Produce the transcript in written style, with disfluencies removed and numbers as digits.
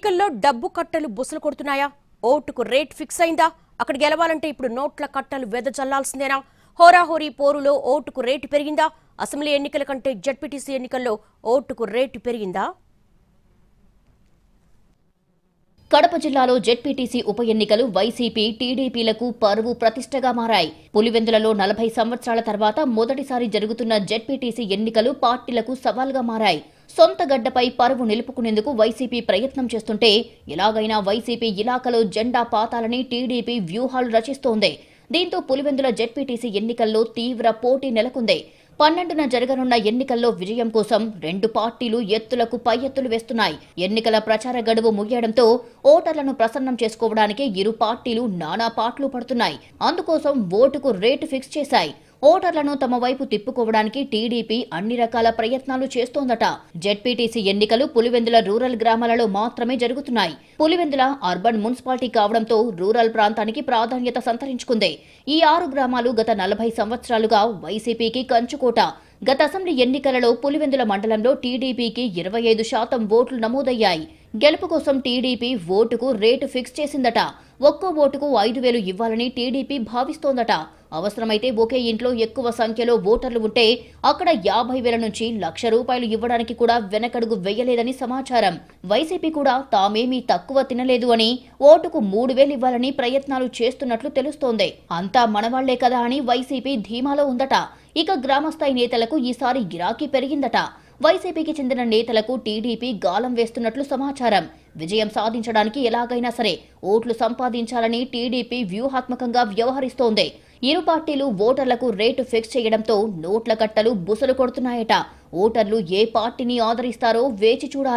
ఎన్నికల్లో డబ్బు కట్టలు బుసలు కొడుతున్నాయా? ఓటుకు రేట్ ఫిక్స్ అయిందా? అక్కడ గెలవాలంటే ఇప్పుడు నోట్ల కట్టలు వెదజల్లాల్సిందేనా? హోరాహోరీ పోరులో ఓటుకు రేటు పెరిగిందా? అసెంబ్లీ ఎన్నికల కంటే జెడ్పీటీసీ ఎన్నికల్లో ఓటుకు రేటు పెరిగిందా? కడప జిల్లాలో జెడ్పీటీసీ ఉప ఎన్నికలు వైసీపీ, టీడీపీలకు పరువు ప్రతిష్టగా మారాయి. పులివెందులలో 40 సంవత్సరాల తర్వాత మొదటిసారి జరుగుతున్న జెడ్పీటీసీ ఎన్నికలు పార్టీలకు సవాల్గా మారాయి. సొంత గడ్డపై పరువు నిలుపుకునేందుకు వైసీపీ ప్రయత్నం చేస్తుంటే ఎలాగైనా వైసీపీ ఇలాకలో జెండా పాతాలని టీడీపీ వ్యూహాలు రచిస్తోంది. దీంతో పులివెందుల జెడ్పీటీసీ ఎన్నికల్లో తీవ్ర పోటీ నెలకొంది. 12న జరగనున్న ఎన్నికల్లో విజయం కోసం రెండు పార్టీలు ఎత్తులకు పై ఎత్తులు వేస్తున్నాయి. ఎన్నికల ప్రచార గడువు ముగియడంతో ఓటర్లను ప్రసన్నం చేసుకోవడానికి ఇరు పార్టీలు నానా పాట్లు పడుతున్నాయి. అందుకోసం ఓటుకు రేటు ఫిక్స్ చేశాయి. ఓటర్లను తమ వైపు తిప్పుకోవడానికి టీడీపీ అన్ని రకాల ప్రయత్నాలు చేస్తోందట. జెడ్పీటీసీ ఎన్నికలు పులివెందుల రూరల్ గ్రామాలలో మాత్రమే జరుగుతున్నాయి. పులివెందుల అర్బన్ మున్సిపాలిటీ కావడంతో రూరల్ ప్రాంతానికి ప్రాధాన్యత సంతరించుకుంది. ఈ 6 గ్రామాలు గత 40 సంవత్సరాలుగా వైసీపీకి కంచుకోట. గత అసెంబ్లీ ఎన్నికలలో పులివెందుల మండలంలో టీడీపీకి 25% ఓట్లు నమోదయ్యాయి. గెలుపు కోసం టీడీపీ ఓటుకు రేటు ఫిక్స్ చేసిందట. ఒక్కో ఓటుకు 5,000 ఇవ్వాలని టీడీపీ భావిస్తోందట. అవసరమైతే ఒకే ఇంట్లో ఎక్కువ సంఖ్యలో ఓటర్లు ఉంటే అక్కడ 50,000 నుంచి ₹1,00,000 ఇవ్వడానికి కూడా వెనకడుగు వెయ్యలేదని సమాచారం. వైసీపీ కూడా తామేమీ తక్కువ తినలేదు అని ఓటుకు 3,000 ఇవ్వాలని ప్రయత్నాలు చేస్తున్నట్లు తెలుస్తోంది. అంతా మనవాళ్లే కదా అని వైసీపీ ధీమాలో ఉందట. ఇక గ్రామస్థాయి నేతలకు ఈసారి గిరాకీ పెరిగిందట. వైసీపీకి చెందిన నేతలకు టీడీపీ గాలం వేస్తున్నట్లు సమాచారం. విజయం సాధించడానికి ఎలాగైనా సరే ఓట్లు సంపాదించాలని టీడీపీ వ్యూహాత్మకంగా వ్యవహరిస్తోంది. ఇరు పార్టీలు ఓటర్లకు రేటు ఫిక్స్ చేయడంతో నోట్ల కట్టలు బుసలు కొడుతున్నాయట. ఓటర్లు ఏ పార్టీని ఆదరిస్తారో వేచి చూడాలి.